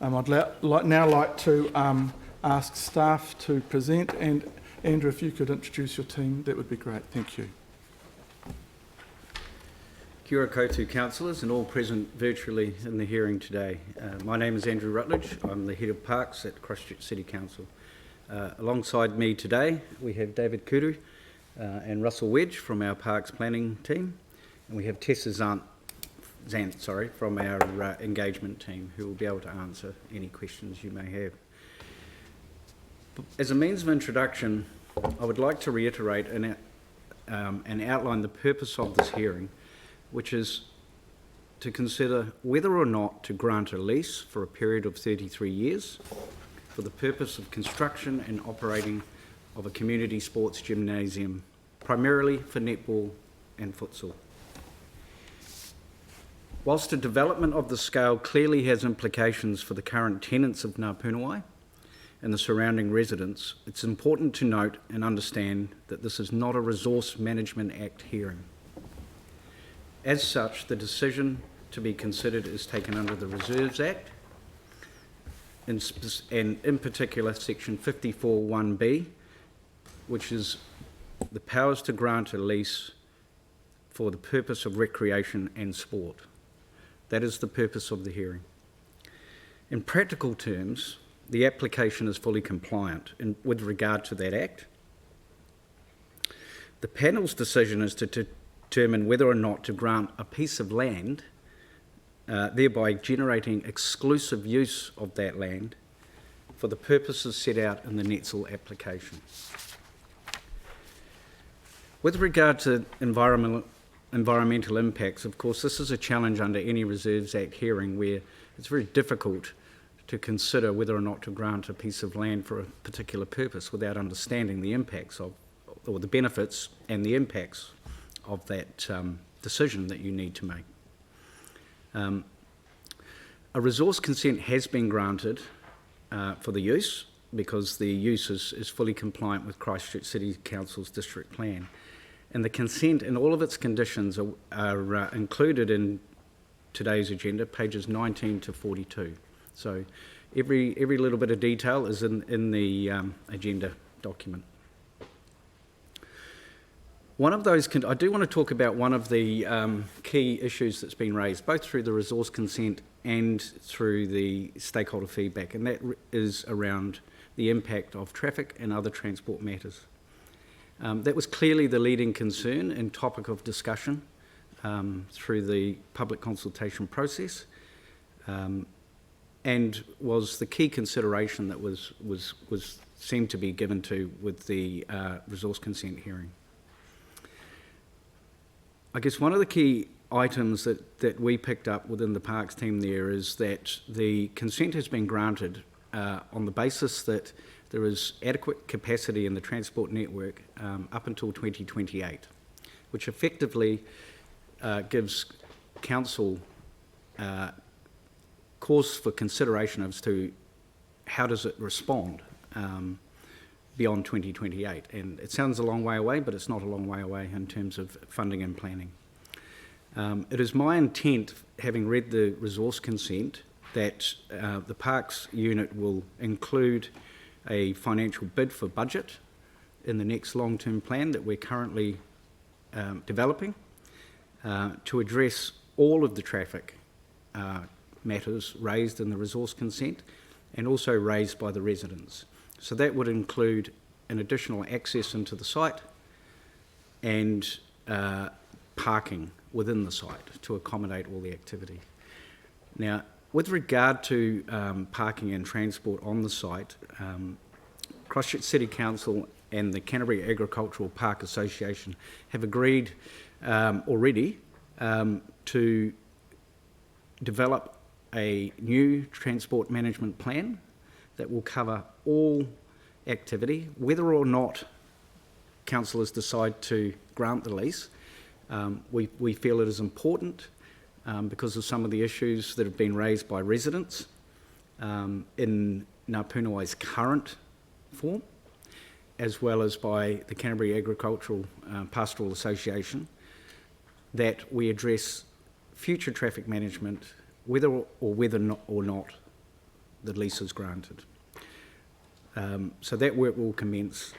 I'd now like to ask staff to present, and Andrew, if you could introduce your team, that would be great. Thank you. Kia ora koutou councillors and all present virtually in the hearing today. My name is Andrew Rutledge. I'm the Head of Parks at Christchurch City Council. Alongside me today we have David Kuru and Russell Wedge from our Parks Planning team, and we have Tessa Zant from our engagement team, who will be able to answer any questions you may have. As a means of introduction, I would like to reiterate and outline the purpose of this hearing, which is to consider whether or not to grant a lease for a period of 33 years for the purpose of construction and operating of a community sports gymnasium, primarily for netball and futsal. Whilst the development of the scale clearly has implications for the current tenants of Ngā Punawai and the surrounding residents, it's important to note and understand that this is not a Resource Management Act hearing. As such, the decision to be considered is taken under the Reserves Act, and in particular section 54(1)(b), which is the powers to grant a lease for the purpose of recreation and sport. That is the purpose of the hearing. In practical terms, the application is fully compliant with regard to that Act. The panel's decision is to determine whether or not to grant a piece of land, thereby generating exclusive use of that land for the purposes set out in the Netsal application. With regard to environmental impacts, of course, this is a challenge under any Reserves Act hearing, where it's very difficult to consider whether or not to grant a piece of land for a particular purpose without understanding the impacts of, or the benefits and the impacts of that decision that you need to make. A resource consent has been granted for the use, because the use is fully compliant with Christchurch City Council's district plan. And the consent and all of its conditions are included in today's agenda, pages 19 to 42. So every little bit of detail is in the agenda document. One of those, I do want to talk about one of the key issues that's been raised, both through the resource consent and through the stakeholder feedback, and that is around the impact of traffic and other transport matters. That was clearly the leading concern and topic of discussion through the public consultation process, and was the key consideration that was seemed to be given to with the resource consent hearing. I guess one of the key items that we picked up within the Parks team there is that the consent has been granted on the basis that there is adequate capacity in the transport network up until 2028, which effectively gives Council cause for consideration as to how does it respond beyond 2028. And it sounds a long way away, but it's not a long way away in terms of funding and planning. It is my intent, having read the resource consent, that the Parks unit will include a financial bid for budget in the next long-term plan that we're currently developing to address all of the traffic matters raised in the resource consent and also raised by the residents. So that would include an additional access into the site and parking within the site to accommodate all the activity. Now, with regard to parking and transport on the site, Christchurch City Council and the Canterbury Agricultural Park Association have agreed already to develop a new transport management plan that will cover all activity, whether or not councillors decide to grant the lease. We feel it is important because of some of the issues that have been raised by residents in Ngā Punawai's current form, as well as by the Canterbury Agricultural Pastoral Association, that we address future traffic management, whether or not the lease is granted. So that work will commence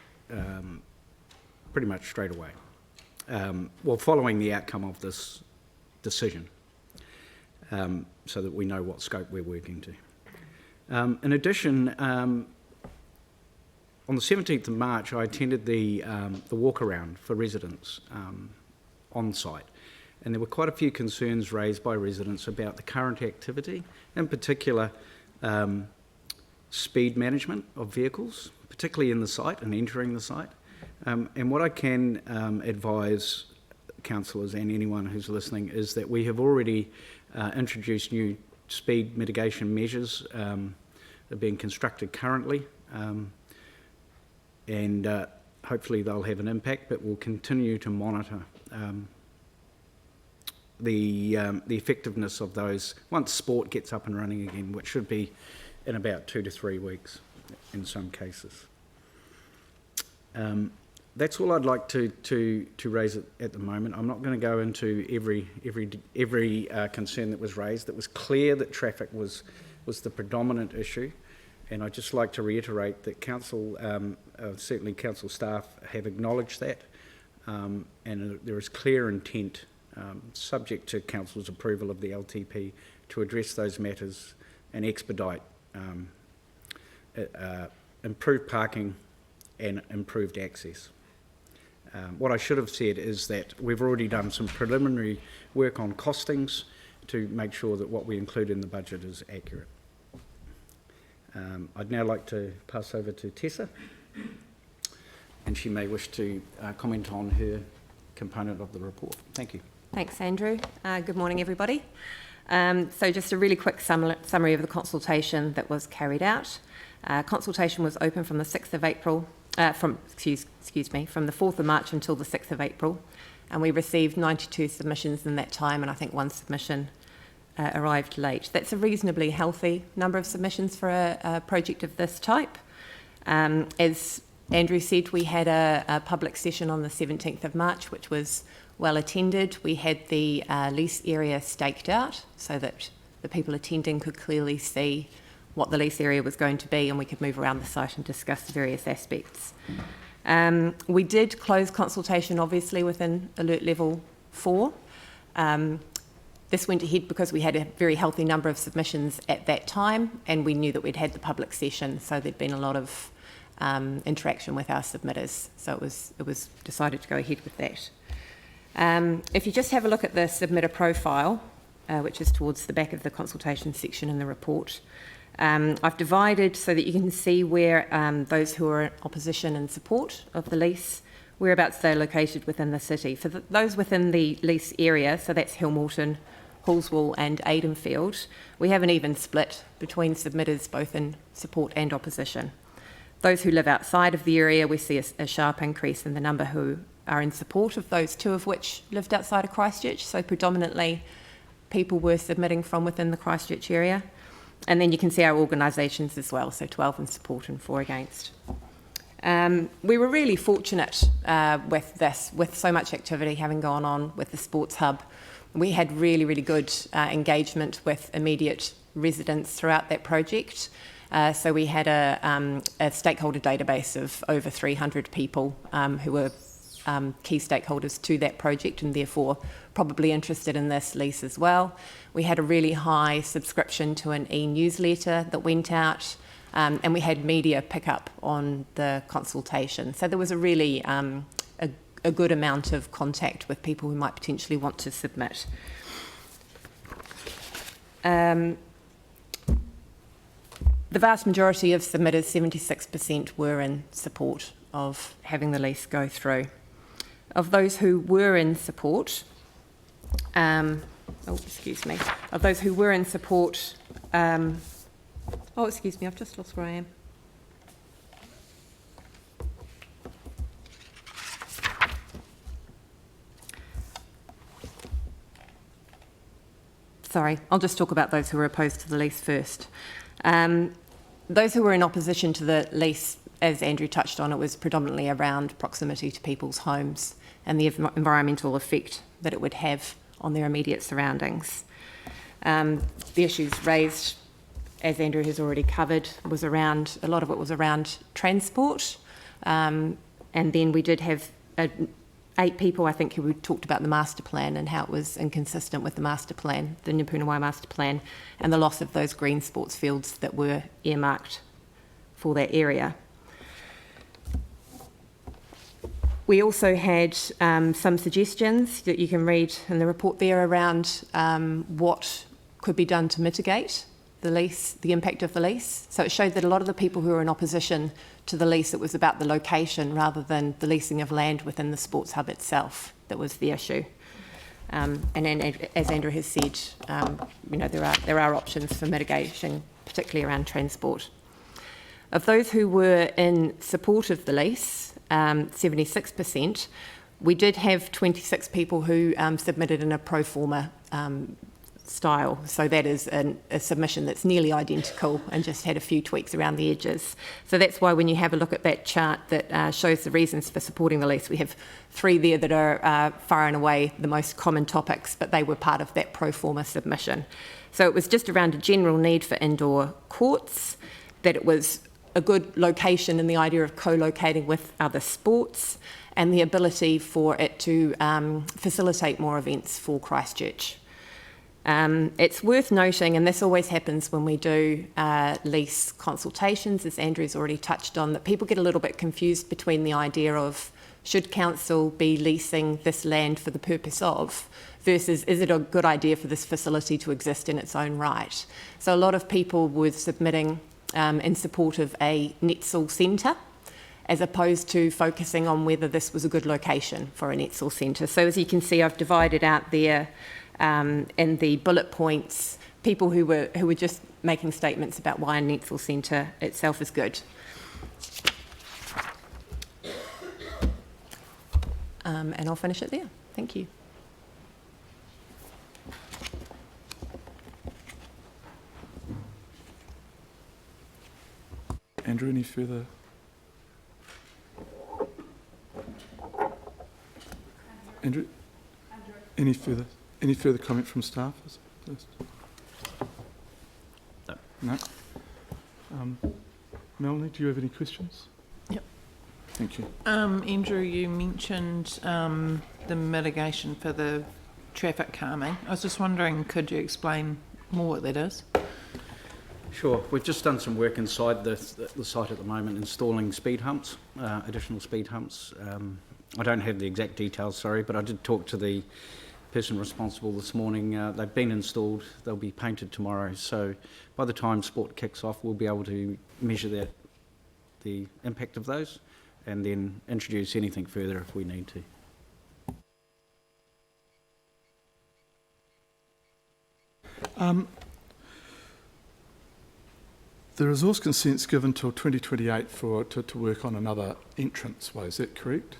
pretty much straight away. Following the outcome of this decision, so that we know what scope we're working to. In addition, on the 17th of March, I attended the walk around for residents on site, and there were quite a few concerns raised by residents about the current activity, in particular speed management of vehicles, particularly in the site and entering the site. And what I can advise councillors and anyone who's listening is that we have already introduced new speed mitigation measures that are being constructed currently, and hopefully they'll have an impact, but we'll continue to monitor the effectiveness of those once sport gets up and running again, which should be in about 2 to 3 weeks in some cases. That's all I'd like to raise at the moment. I'm not going to go into every concern that was raised. It was clear that traffic was the predominant issue, and I'd just like to reiterate that council, certainly council staff, have acknowledged that, and there is clear intent, subject to council's approval of the LTP, to address those matters and expedite improved parking and improved access. What I should have said is that we've already done some preliminary work on costings to make sure that what we include in the budget is accurate. I'd now like to pass over to Tessa, and she may wish to comment on her component of the report. Thank you. Thanks, Andrew. Good morning, everybody. So just a really quick summary of the consultation that was carried out. Consultation was open from the 6th of April, from the 4th of March until the 6th of April, and we received 92 submissions in that time, and I think one submission arrived late. That's a reasonably healthy number of submissions for a project of this type. As Andrew said, we had a public session on the 17th of March, which was well attended. We had the lease area staked out so that the people attending could clearly see what the lease area was going to be, and we could move around the site and discuss the various aspects. We did close consultation, obviously, within alert level 4. This went ahead because we had a very healthy number of submissions at that time, and we knew that we'd had the public session, so there'd been a lot of interaction with our submitters. So it was decided to go ahead with that. If you just have a look at the submitter profile, which is towards the back of the consultation section in the report, I've divided so that you can see where those who are in opposition and support of the lease, whereabouts they're located within the city. For those within the lease area, so that's Hillmorton, Hallswell and Aidenfield, we have an even split between submitters both in support and opposition. Those who live outside of the area, we see a sharp increase in the number who are in support of those, 2 of which lived outside of Christchurch, so predominantly people were submitting from within the Christchurch area. And then you can see our organisations as well, so 12 in support and 4 against. We were really fortunate with so much activity having gone on with the Sports Hub. We had really, really good engagement with immediate residents throughout that project. So we had a stakeholder database of over 300 people who were key stakeholders to that project and therefore probably interested in this lease as well. We had a really high subscription to an e-newsletter that went out, and we had media pick up on the consultation. So there was a really a good amount of contact with people who might potentially want to submit. The vast majority of submitters, 76%, were in support of having the lease go through. Of those who were in support, I've just lost where I am. Sorry, I'll just talk about those who were opposed to the lease first. Those who were in opposition to the lease, as Andrew touched on, it was predominantly around proximity to people's homes and the environmental effect that it would have on their immediate surroundings. The issues raised as Andrew has already covered, was around, a lot of it was around transport. And then we did have 8 people, I think, who talked about the master plan and how it was inconsistent with the master plan, the Puna master plan, and the loss of those green sports fields that were earmarked for that area. We also had some suggestions that you can read in the report there around what could be done to mitigate the lease, the impact of the lease. So it showed that a lot of the people who were in opposition to the lease, it was about the location rather than the leasing of land within the sports hub itself that was the issue. And then, as Andrew has said, you know, there are options for mitigation, particularly around transport. Of those who were in support of the lease, 76%, we did have 26 people who submitted in a pro forma style. So that is a submission that's nearly identical and just had a few tweaks around the edges. So that's why when you have a look at that chart that shows the reasons for supporting the lease, we have 3 there that are far and away the most common topics, but they were part of that pro forma submission. So it was just around a general need for indoor courts, that it was a good location in the idea of co-locating with other sports, and the ability for it to facilitate more events for Christchurch. It's worth noting, and this always happens when we do lease consultations, as Andrew's already touched on, that people get a little bit confused between the idea of should council be leasing this land for the purpose of versus is it a good idea for this facility to exist in its own right. So a lot of people were submitting in support of a Netsal centre, as opposed to focusing on whether this was a good location for a Netsal centre. So as you can see, I've divided out there in the bullet points people who were just making statements about why a Netsal centre itself is good. And I'll finish it there. Thank you. Andrew, any further? Andrew, any further comment from staff? No. Melanie, do you have any questions? Yep. Thank you. Andrew, you mentioned the mitigation for the traffic calming. I was just wondering, could you explain more what that is? Sure. We've just done some work inside the site at the moment, installing speed humps, additional speed humps. I don't have the exact details, sorry, but I did talk to the person responsible this morning. They've been installed. They'll be painted tomorrow. So by the time sport kicks off, we'll be able to measure the impact of those and then introduce anything further if we need to. The resource consent's given till 2028 to work on another entranceway, is that correct?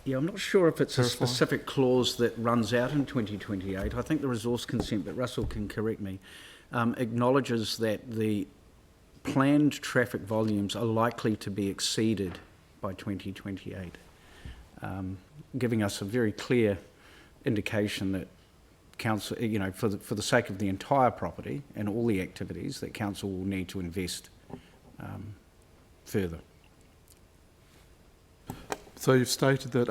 Yeah, I'm not sure if it's a specific clause that runs out in 2028. I think the resource consent, but Russell can correct me, acknowledges that the planned traffic volumes are likely to be exceeded by 2028, giving us a very clear indication that council, you know, for the sake of the entire property and all the activities, that council will need to invest further. So you've stated that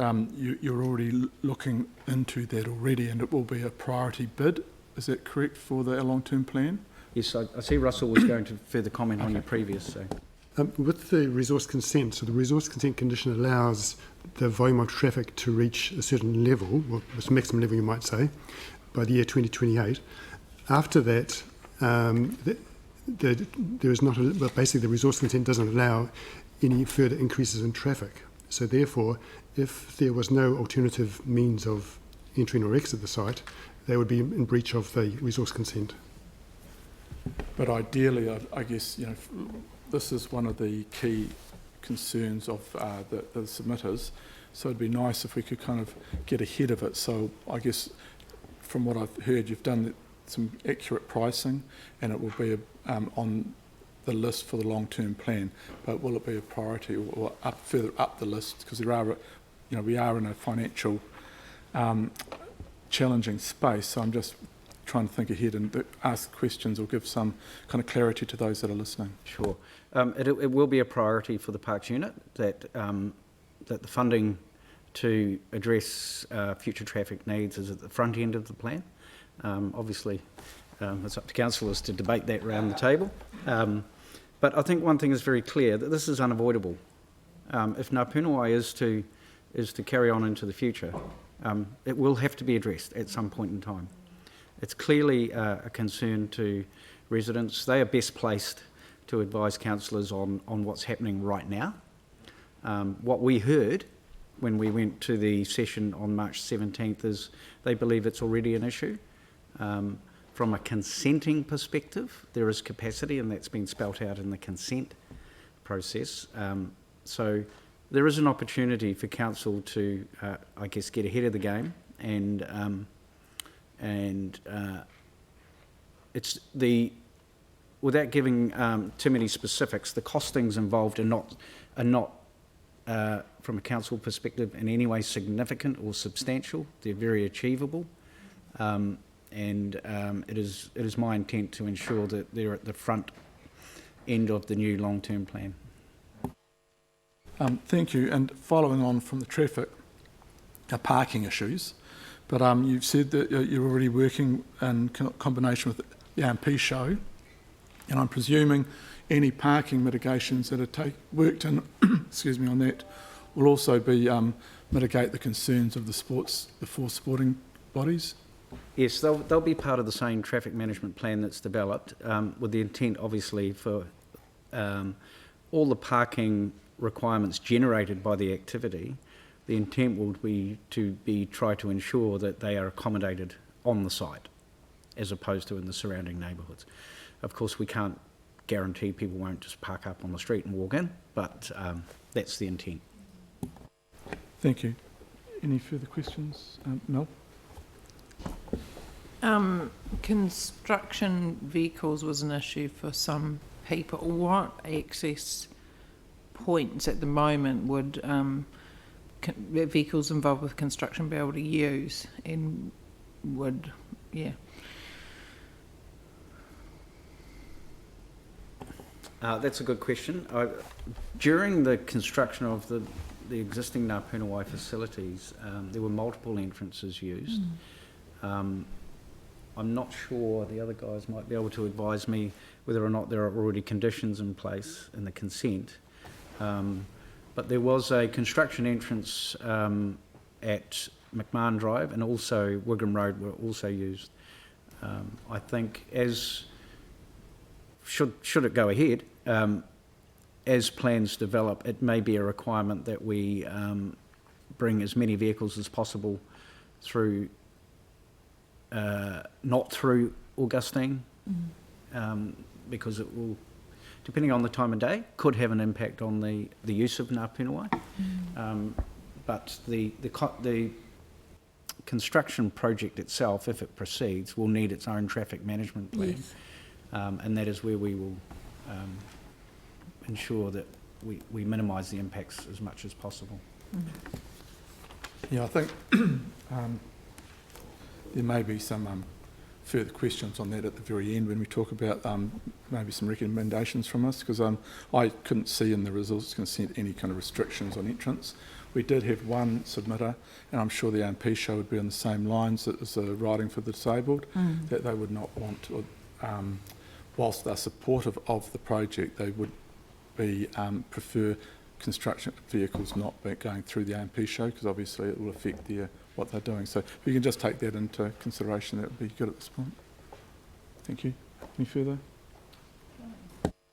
you're already looking into that already, and it will be a priority bid. Is that correct for the long-term plan? Yes, I see Russell was going to further comment on your previous. So. With the resource consent, so the resource consent condition allows the volume of traffic to reach a certain level, well, it's maximum level you might say, by the year 2028. After that, there is not well, basically the resource consent doesn't allow any further increases in traffic. So therefore, if there was no alternative means of entering or exit the site, they would be in breach of the resource consent. But ideally, I guess, you know, this is one of the key concerns of the submitters. So it'd be nice if we could kind of get ahead of it. So I guess from what I've heard, you've done some accurate pricing, and it will be on the list for the long-term plan. But will it be a priority or further up the list? Because there are, you know, we are in a financial challenging space. So I'm just trying to think ahead and ask questions or give some kind of clarity to those that are listening. Sure. It will be a priority for the Parks unit that the funding to address future traffic needs is at the front end of the plan. Obviously, it's up to councillors to debate that around the table. But I think one thing is very clear, that this is unavoidable. If Ngā Punawai is to carry on into the future, it will have to be addressed at some point in time. It's clearly a concern to residents. They are best placed to advise councillors on what's happening right now. What we heard when we went to the session on March 17th is they believe it's already an issue. From a consenting perspective, there is capacity, and that's been spelt out in the consent process. So there is an opportunity for council to, I guess, get ahead of the game, and it's the, without giving too many specifics, the costings involved are not from a council perspective in any way significant or substantial. They're very achievable. It is my intent to ensure that they're at the front end of the new long-term plan. Thank you. And following on from the traffic, parking issues, but you've said that you're already working in combination with the AMP show, and I'm presuming any parking mitigations that are worked in, excuse me, on that will also be mitigate the concerns of the four sporting bodies. Yes, they'll be part of the same traffic management plan that's developed, with the intent, obviously, for all the parking requirements generated by the activity. The intent will be to try to ensure that they are accommodated on the site, as opposed to in the surrounding neighbourhoods. Of course, we can't guarantee people won't just park up on the street and walk in, but that's the intent. Thank you. Any further questions, Mel? Construction vehicles was an issue for some people. What access points at the moment would vehicles involved with construction be able to use, and would, yeah? That's a good question. During the construction of the existing Ngā Punawai facilities, there were multiple entrances used. I'm not sure, the other guys might be able to advise me whether or not there are already conditions in place in the consent. But there was a construction entrance at McMahon Drive, and also Wigram Road were also used. I think as should it go ahead, as plans develop, it may be a requirement that we bring as many vehicles as possible through, not through Augustine, because it will, depending on the time of day, could have an impact on the use of Ngā Punawai. But the construction project itself, if it proceeds, will need its own traffic management plan. Yes. And that is where we will ensure that we minimise the impacts as much as possible. Yeah, I think there may be some further questions on that at the very end when we talk about maybe some recommendations from us, because I couldn't see in the resource consent any kind of restrictions on entrance. We did have one submitter, and I'm sure the AMP show would be on the same lines as riding for the disabled, that they would not want to, whilst they're supportive of the project, they would be prefer construction vehicles not going through the AMP show, because obviously it will affect what they're doing. So if you can just take that into consideration, that would be good at this point. Thank you. Any further?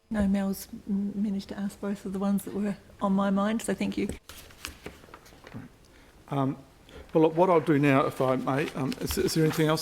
No, Mel's managed to ask both of the ones that were on my mind, so thank you. Well, look, what I'll do now, if I may, is there anything else